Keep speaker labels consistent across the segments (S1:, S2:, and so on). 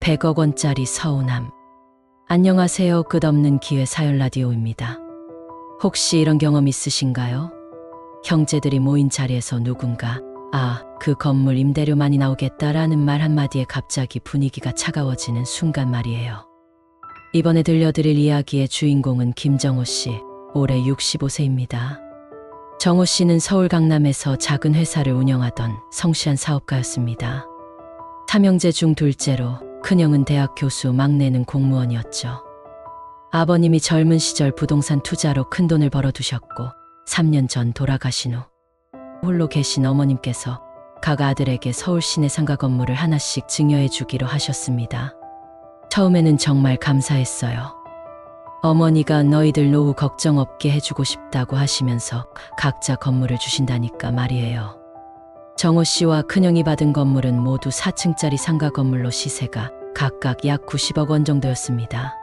S1: 100억 원짜리 서운함. 안녕하세요. 끝없는 기회 사연 라디오입니다. 혹시 이런 경험 있으신가요? 형제들이 모인 자리에서 누군가 그 건물 임대료 많이 나오겠다라는 말 한마디에 갑자기 분위기가 차가워지는 순간 말이에요. 이번에 들려드릴 이야기의 주인공은 김정호 씨, 올해 65세입니다. 정호 씨는 서울 강남에서 작은 회사를 운영하던 성실한 사업가였습니다. 삼형제 중 둘째로 큰형은 대학 교수, 막내는 공무원이었죠. 아버님이 젊은 시절 부동산 투자로 큰돈을 벌어두셨고 3년 전 돌아가신 후 홀로 계신 어머님께서 각 아들에게 서울 시내 상가 건물을 하나씩 증여해 주기로 하셨습니다. 처음에는 정말 감사했어요. 어머니가 너희들 노후 걱정 없게 해주고 싶다고 하시면서 각자 건물을 주신다니까 말이에요. 정호 씨와 큰형이 받은 건물은 모두 4층짜리 상가 건물로 시세가 각각 약 90억 원 정도였습니다.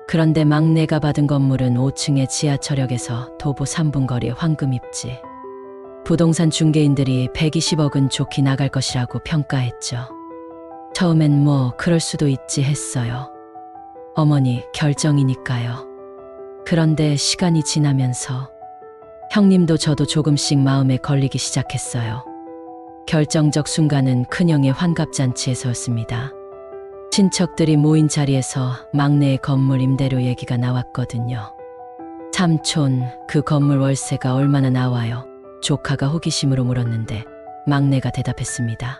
S1: 그런데 막내가 받은 건물은 5층의 지하철역에서 도보 3분 거리 황금입지. 부동산 중개인들이 120억은 좋게 나갈 것이라고 평가했죠. 처음엔 그럴 수도 있지 했어요. 어머니 결정이니까요. 그런데 시간이 지나면서 형님도 저도 조금씩 마음에 걸리기 시작했어요. 결정적 순간은 큰형의 환갑잔치에서였습니다. 친척들이 모인 자리에서 막내의 건물 임대료 얘기가 나왔거든요. 삼촌, 그 건물 월세가 얼마나 나와요? 조카가 호기심으로 물었는데 막내가 대답했습니다.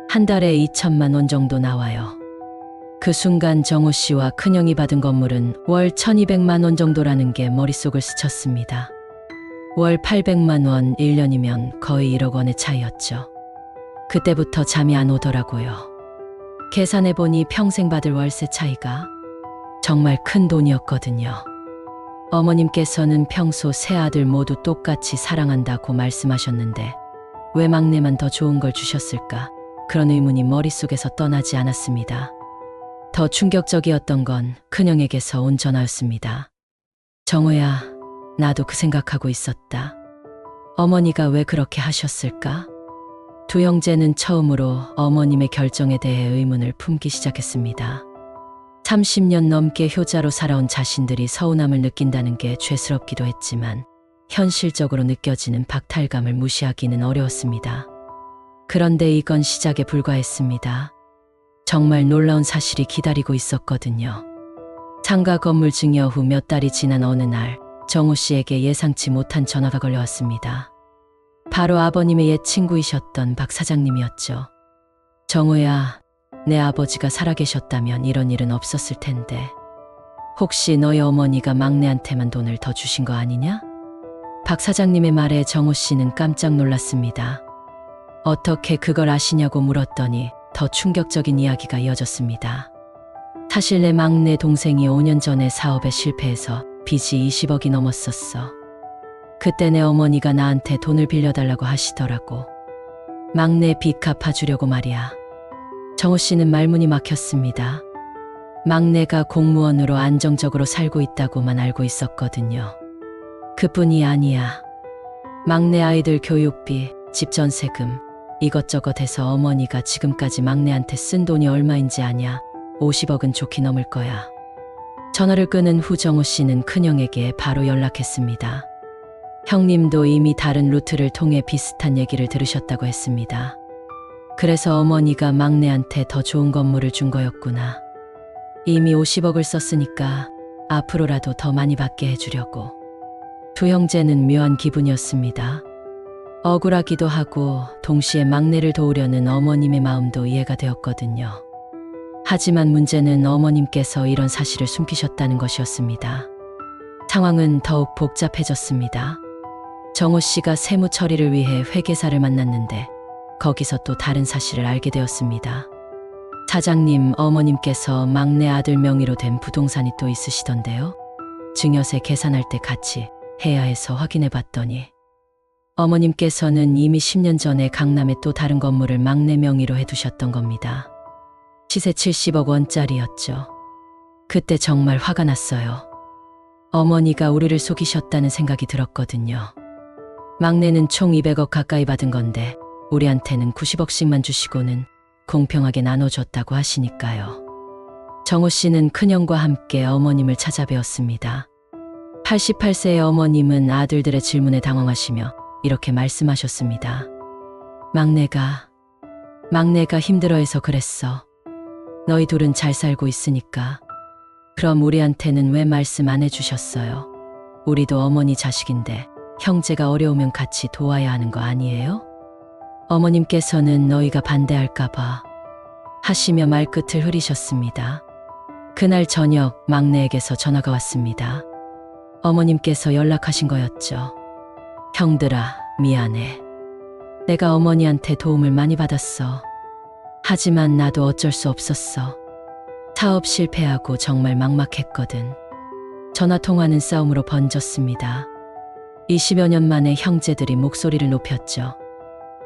S1: 한 달에 2천만 원 정도 나와요. 그 순간 정호 씨와 큰형이 받은 건물은 월 1200만 원 정도라는 게 머릿속을 스쳤습니다. 월 800만 원, 1년이면 거의 1억 원의 차이였죠. 그때부터 잠이 안 오더라고요. 계산해보니 평생 받을 월세 차이가 정말 큰 돈이었거든요. 어머님께서는 평소 세 아들 모두 똑같이 사랑한다고 말씀하셨는데 왜 막내만 더 좋은 걸 주셨을까? 그런 의문이 머릿속에서 떠나지 않았습니다. 더 충격적이었던 건 큰형에게서 온 전화였습니다. 정호야, 나도 그 생각하고 있었다. 어머니가 왜 그렇게 하셨을까? 두 형제는 처음으로 어머님의 결정에 대해 의문을 품기 시작했습니다. 30년 넘게 효자로 살아온 자신들이 서운함을 느낀다는 게 죄스럽기도 했지만 현실적으로 느껴지는 박탈감을 무시하기는 어려웠습니다. 그런데 이건 시작에 불과했습니다. 정말 놀라운 사실이 기다리고 있었거든요. 상가 건물 증여 후 몇 달이 지난 어느 날 정호 씨에게 예상치 못한 전화가 걸려왔습니다. 바로 아버님의 옛 친구이셨던 박 사장님이었죠. 정호야, 내 아버지가 살아계셨다면 이런 일은 없었을 텐데 혹시 너희 어머니가 막내한테만 돈을 더 주신 거 아니냐? 박 사장님의 말에 정호 씨는 깜짝 놀랐습니다. 어떻게 그걸 아시냐고 물었더니 더 충격적인 이야기가 이어졌습니다. 사실 내 막내 동생이 5년 전에 사업에 실패해서 빚이 20억이 넘었었어. 그때 내 어머니가 나한테 돈을 빌려달라고 하시더라고. 막내 빚 갚아주려고 말이야. 정호 씨는 말문이 막혔습니다. 막내가 공무원으로 안정적으로 살고 있다고만 알고 있었거든요. 그뿐이 아니야. 막내 아이들 교육비, 집 전세금, 이것저것 해서 어머니가 지금까지 막내한테 쓴 돈이 얼마인지 아냐? 50억은 좋게 넘을 거야. 전화를 끊은 후 정호 씨는 큰형에게 바로 연락했습니다. 형님도 이미 다른 루트를 통해 비슷한 얘기를 들으셨다고 했습니다. 그래서 어머니가 막내한테 더 좋은 건물을 준 거였구나. 이미 50억을 썼으니까 앞으로라도 더 많이 받게 해주려고. 두 형제는 묘한 기분이었습니다. 억울하기도 하고 동시에 막내를 도우려는 어머님의 마음도 이해가 되었거든요. 하지만 문제는 어머님께서 이런 사실을 숨기셨다는 것이었습니다. 상황은 더욱 복잡해졌습니다. 정호 씨가 세무 처리를 위해 회계사를 만났는데 거기서 또 다른 사실을 알게 되었습니다. 사장님, 어머님께서 막내 아들 명의로 된 부동산이 또 있으시던데요. 증여세 계산할 때 같이 해야 해서 확인해 봤더니 어머님께서는 이미 10년 전에 강남에 또 다른 건물을 막내 명의로 해두셨던 겁니다. 시세 70억 원짜리였죠. 그때 정말 화가 났어요. 어머니가 우리를 속이셨다는 생각이 들었거든요. 막내는 총 200억 가까이 받은 건데 우리한테는 90억씩만 주시고는 공평하게 나눠줬다고 하시니까요. 정호 씨는 큰형과 함께 어머님을 찾아뵈었습니다. 88세의 어머님은 아들들의 질문에 당황하시며 이렇게 말씀하셨습니다. 막내가 힘들어해서 그랬어. 너희 둘은 잘 살고 있으니까. 그럼 우리한테는 왜 말씀 안 해주셨어요? 우리도 어머니 자식인데 형제가 어려우면 같이 도와야 하는 거 아니에요? 어머님께서는 너희가 반대할까봐 하시며 말끝을 흐리셨습니다. 그날 저녁 막내에게서 전화가 왔습니다. 어머님께서 연락하신 거였죠. 형들아, 미안해. 내가 어머니한테 도움을 많이 받았어. 하지만 나도 어쩔 수 없었어. 사업 실패하고 정말 막막했거든. 전화통화는 싸움으로 번졌습니다. 20여 년 만에 형제들이 목소리를 높였죠.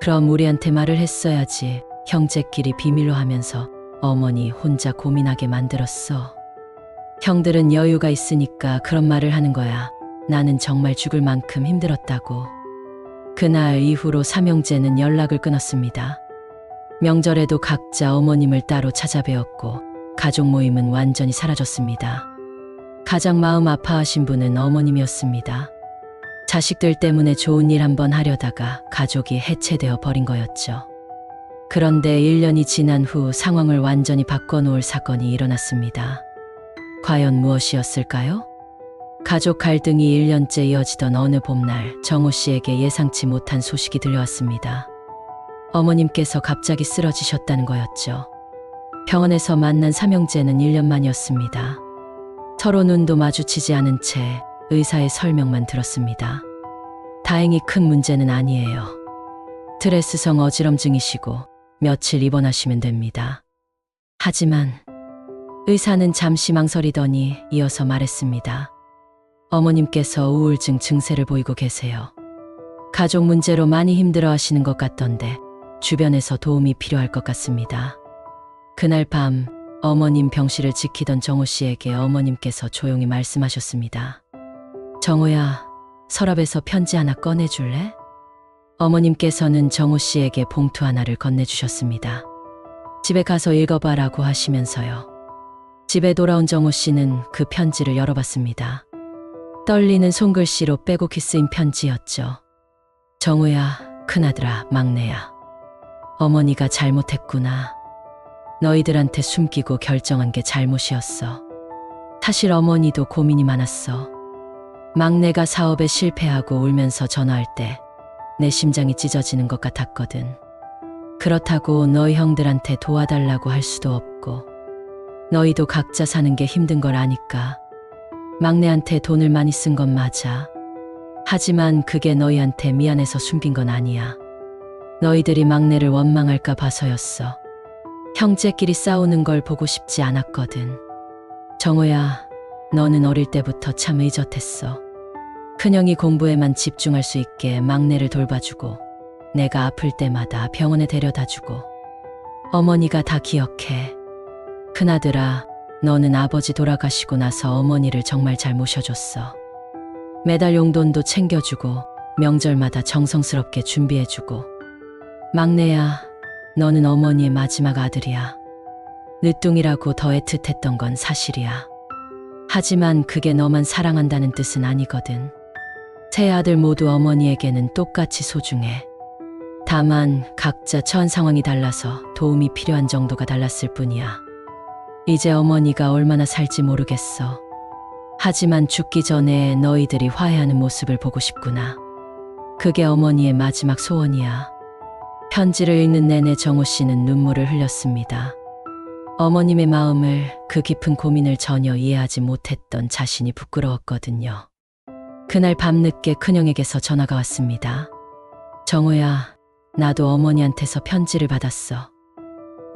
S1: 그럼 우리한테 말을 했어야지. 형제끼리 비밀로 하면서 어머니 혼자 고민하게 만들었어. 형들은 여유가 있으니까 그런 말을 하는 거야. 나는 정말 죽을 만큼 힘들었다고. 그날 이후로 삼형제는 연락을 끊었습니다. 명절에도 각자 어머님을 따로 찾아뵈었고 가족 모임은 완전히 사라졌습니다. 가장 마음 아파하신 분은 어머님이었습니다. 자식들 때문에 좋은 일 한번 하려다가 가족이 해체되어 버린 거였죠. 그런데 1년이 지난 후 상황을 완전히 바꿔놓을 사건이 일어났습니다. 과연 무엇이었을까요? 가족 갈등이 1년째 이어지던 어느 봄날 정호 씨에게 예상치 못한 소식이 들려왔습니다. 어머님께서 갑자기 쓰러지셨다는 거였죠. 병원에서 만난 삼형제는 1년 만이었습니다. 서로 눈도 마주치지 않은 채 의사의 설명만 들었습니다. 다행히 큰 문제는 아니에요. 스트레스성 어지럼증이시고 며칠 입원하시면 됩니다. 하지만 의사는 잠시 망설이더니 이어서 말했습니다. 어머님께서 우울증 증세를 보이고 계세요. 가족 문제로 많이 힘들어 하시는 것 같던데 주변에서 도움이 필요할 것 같습니다. 그날 밤 어머님 병실을 지키던 정호 씨에게 어머님께서 조용히 말씀하셨습니다. 정호야, 서랍에서 편지 하나 꺼내줄래? 어머님께서는 정호 씨에게 봉투 하나를 건네주셨습니다. 집에 가서 읽어봐라고 하시면서요. 집에 돌아온 정호 씨는 그 편지를 열어봤습니다. 떨리는 손글씨로 빼곡히 쓰인 편지였죠. 정우야, 큰아들아, 막내야. 어머니가 잘못했구나. 너희들한테 숨기고 결정한 게 잘못이었어. 사실 어머니도 고민이 많았어. 막내가 사업에 실패하고 울면서 전화할 때 내 심장이 찢어지는 것 같았거든. 그렇다고 너희 형들한테 도와달라고 할 수도 없고 너희도 각자 사는 게 힘든 걸 아니까 막내한테 돈을 많이 쓴 건 맞아. 하지만 그게 너희한테 미안해서 숨긴 건 아니야. 너희들이 막내를 원망할까 봐서였어. 형제끼리 싸우는 걸 보고 싶지 않았거든. 정호야, 너는 어릴 때부터 참 의젓했어. 큰형이 공부에만 집중할 수 있게 막내를 돌봐주고 내가 아플 때마다 병원에 데려다주고 어머니가 다 기억해. 큰아들아, 너는 아버지 돌아가시고 나서 어머니를 정말 잘 모셔줬어. 매달 용돈도 챙겨주고 명절마다 정성스럽게 준비해주고. 막내야, 너는 어머니의 마지막 아들이야. 늦둥이라고 더 애틋했던 건 사실이야. 하지만 그게 너만 사랑한다는 뜻은 아니거든. 세 아들 모두 어머니에게는 똑같이 소중해. 다만 각자 처한 상황이 달라서 도움이 필요한 정도가 달랐을 뿐이야. 이제 어머니가 얼마나 살지 모르겠어. 하지만 죽기 전에 너희들이 화해하는 모습을 보고 싶구나. 그게 어머니의 마지막 소원이야. 편지를 읽는 내내 정호 씨는 눈물을 흘렸습니다. 어머님의 마음을, 그 깊은 고민을 전혀 이해하지 못했던 자신이 부끄러웠거든요. 그날 밤늦게 큰형에게서 전화가 왔습니다. 정호야, 나도 어머니한테서 편지를 받았어.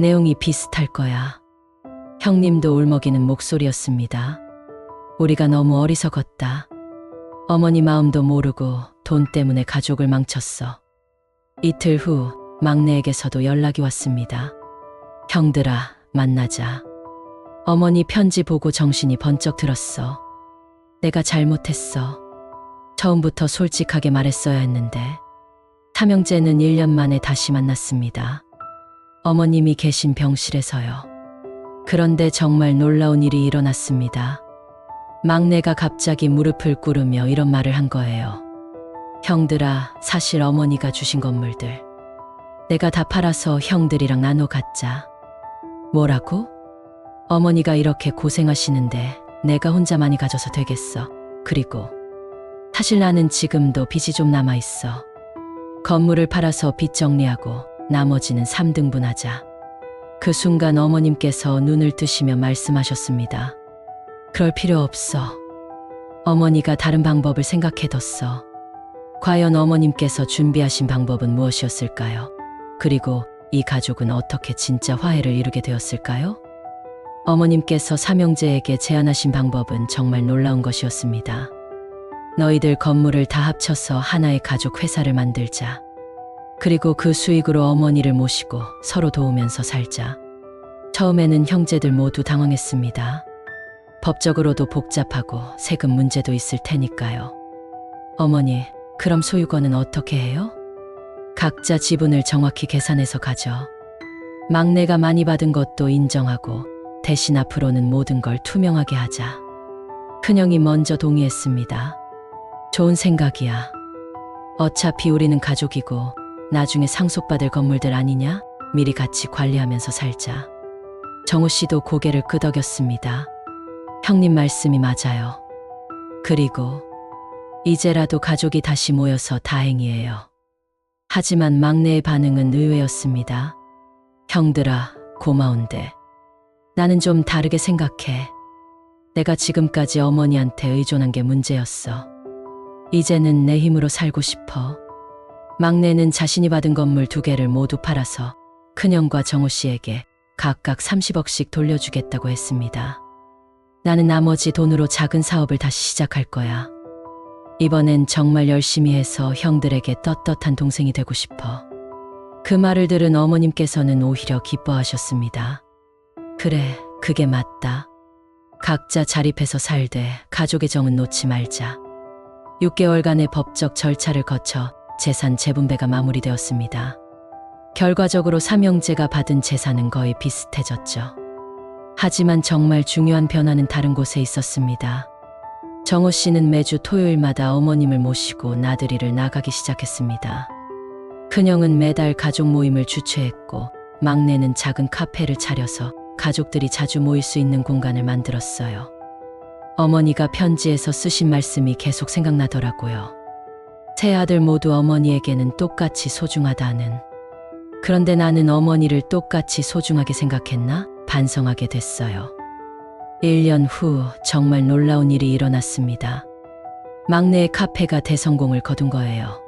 S1: 내용이 비슷할 거야. 형님도 울먹이는 목소리였습니다. 우리가 너무 어리석었다. 어머니 마음도 모르고 돈 때문에 가족을 망쳤어. 이틀 후 막내에게서도 연락이 왔습니다. 형들아, 만나자. 어머니 편지 보고 정신이 번쩍 들었어. 내가 잘못했어. 처음부터 솔직하게 말했어야 했는데. 삼형제는 1년 만에 다시 만났습니다. 어머님이 계신 병실에서요. 그런데 정말 놀라운 일이 일어났습니다. 막내가 갑자기 무릎을 꿇으며 이런 말을 한 거예요. 형들아, 사실 어머니가 주신 건물들 내가 다 팔아서 형들이랑 나눠 갖자. 뭐라고? 어머니가 이렇게 고생하시는데 내가 혼자 많이 가져서 되겠어. 그리고 사실 나는 지금도 빚이 좀 남아있어. 건물을 팔아서 빚 정리하고 나머지는 3등분 하자. 그 순간 어머님께서 눈을 뜨시며 말씀하셨습니다. 그럴 필요 없어. 어머니가 다른 방법을 생각해뒀어. 과연 어머님께서 준비하신 방법은 무엇이었을까요? 그리고 이 가족은 어떻게 진짜 화해를 이루게 되었을까요? 어머님께서 삼형제에게 제안하신 방법은 정말 놀라운 것이었습니다. 너희들 건물을 다 합쳐서 하나의 가족 회사를 만들자. 그리고 그 수익으로 어머니를 모시고 서로 도우면서 살자. 처음에는 형제들 모두 당황했습니다. 법적으로도 복잡하고 세금 문제도 있을 테니까요. 어머니, 그럼 소유권은 어떻게 해요? 각자 지분을 정확히 계산해서 가져. 막내가 많이 받은 것도 인정하고 대신 앞으로는 모든 걸 투명하게 하자. 큰형이 먼저 동의했습니다. 좋은 생각이야. 어차피 우리는 가족이고 나중에 상속받을 건물들 아니냐? 미리 같이 관리하면서 살자. 정우 씨도 고개를 끄덕였습니다. 형님 말씀이 맞아요. 그리고 이제라도 가족이 다시 모여서 다행이에요. 하지만 막내의 반응은 의외였습니다. 형들아, 고마운데 나는 좀 다르게 생각해. 내가 지금까지 어머니한테 의존한 게 문제였어. 이제는 내 힘으로 살고 싶어. 막내는 자신이 받은 건물 2개를 모두 팔아서 큰형과 정우 씨에게 각각 30억씩 돌려주겠다고 했습니다. 나는 나머지 돈으로 작은 사업을 다시 시작할 거야. 이번엔 정말 열심히 해서 형들에게 떳떳한 동생이 되고 싶어. 그 말을 들은 어머님께서는 오히려 기뻐하셨습니다. 그래, 그게 맞다. 각자 자립해서 살되 가족의 정은 놓지 말자. 6개월간의 법적 절차를 거쳐 재산 재분배가 마무리되었습니다. 결과적으로 삼형제가 받은 재산은 거의 비슷해졌죠. 하지만 정말 중요한 변화는 다른 곳에 있었습니다. 정호 씨는 매주 토요일마다 어머님을 모시고 나들이를 나가기 시작했습니다. 큰형은 매달 가족 모임을 주최했고 막내는 작은 카페를 차려서 가족들이 자주 모일 수 있는 공간을 만들었어요. 어머니가 편지에서 쓰신 말씀이 계속 생각나더라고요. 세 아들 모두 어머니에게는 똑같이 소중하다는. 그런데 나는 어머니를 똑같이 소중하게 생각했나? 반성하게 됐어요. 1년 후 정말 놀라운 일이 일어났습니다. 막내의 카페가 대성공을 거둔 거예요.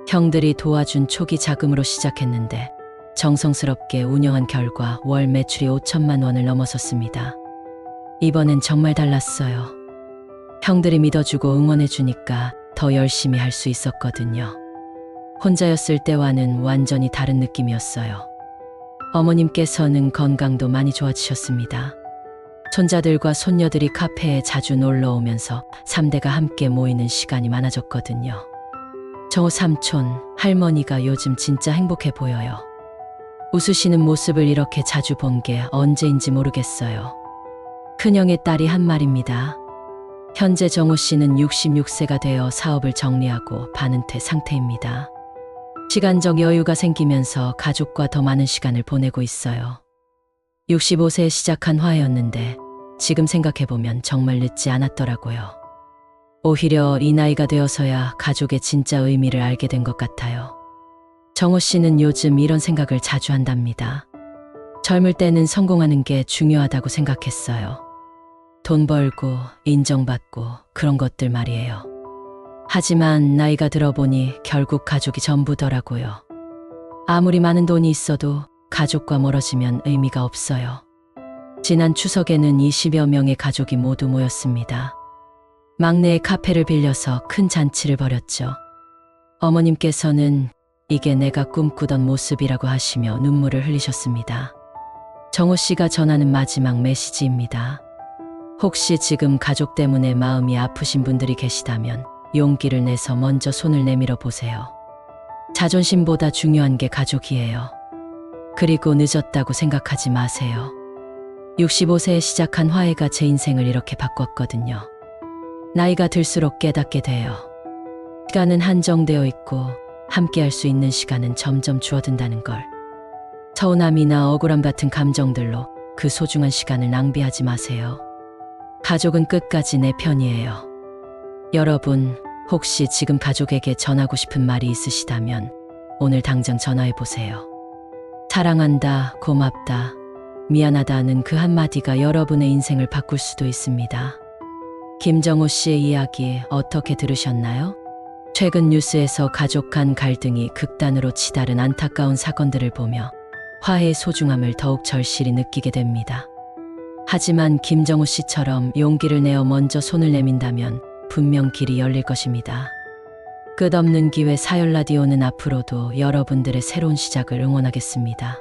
S1: 형들이 도와준 초기 자금으로 시작했는데 정성스럽게 운영한 결과 월 매출이 5천만 원을 넘어섰습니다. 이번엔 정말 달랐어요. 형들이 믿어주고 응원해주니까 더 열심히 할 수 있었거든요. 혼자였을 때와는 완전히 다른 느낌이었어요. 어머님께서는 건강도 많이 좋아지셨습니다. 손자들과 손녀들이 카페에 자주 놀러 오면서 3대가 함께 모이는 시간이 많아졌거든요. 정호 삼촌, 할머니가 요즘 진짜 행복해 보여요. 웃으시는 모습을 이렇게 자주 본 게 언제인지 모르겠어요. 큰형의 딸이 한 말입니다. 현재 정호 씨는 66세가 되어 사업을 정리하고 반은퇴 상태입니다. 시간적 여유가 생기면서 가족과 더 많은 시간을 보내고 있어요. 65세에 시작한 화해였는데 지금 생각해보면 정말 늦지 않았더라고요. 오히려 이 나이가 되어서야 가족의 진짜 의미를 알게 된 것 같아요. 정호 씨는 요즘 이런 생각을 자주 한답니다. 젊을 때는 성공하는 게 중요하다고 생각했어요. 돈 벌고 인정받고 그런 것들 말이에요. 하지만 나이가 들어보니 결국 가족이 전부더라고요. 아무리 많은 돈이 있어도 가족과 멀어지면 의미가 없어요. 지난 추석에는 20여 명의 가족이 모두 모였습니다. 막내의 카페를 빌려서 큰 잔치를 벌였죠. 어머님께서는 이게 내가 꿈꾸던 모습이라고 하시며 눈물을 흘리셨습니다. 정호 씨가 전하는 마지막 메시지입니다. 혹시 지금 가족 때문에 마음이 아프신 분들이 계시다면 용기를 내서 먼저 손을 내밀어 보세요. 자존심보다 중요한 게 가족이에요. 그리고 늦었다고 생각하지 마세요. 65세에 시작한 화해가 제 인생을 이렇게 바꿨거든요. 나이가 들수록 깨닫게 돼요. 시간은 한정되어 있고 함께 할 수 있는 시간은 점점 줄어든다는 걸. 서운함이나 억울함 같은 감정들로 그 소중한 시간을 낭비하지 마세요. 가족은 끝까지 내 편이에요. 여러분, 혹시 지금 가족에게 전하고 싶은 말이 있으시다면 오늘 당장 전화해 보세요. 사랑한다, 고맙다, 미안하다는 그 한마디가 여러분의 인생을 바꿀 수도 있습니다. 김정우 씨의 이야기 어떻게 들으셨나요? 최근 뉴스에서 가족 간 갈등이 극단으로 치달은 안타까운 사건들을 보며 화해의 소중함을 더욱 절실히 느끼게 됩니다. 하지만 김정우 씨처럼 용기를 내어 먼저 손을 내민다면 분명 길이 열릴 것입니다. 끝없는 기회 사연 라디오는 앞으로도 여러분들의 새로운 시작을 응원하겠습니다.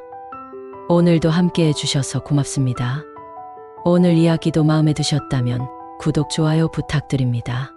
S1: 오늘도 함께 해주셔서 고맙습니다. 오늘 이야기도 마음에 드셨다면 구독, 좋아요 부탁드립니다.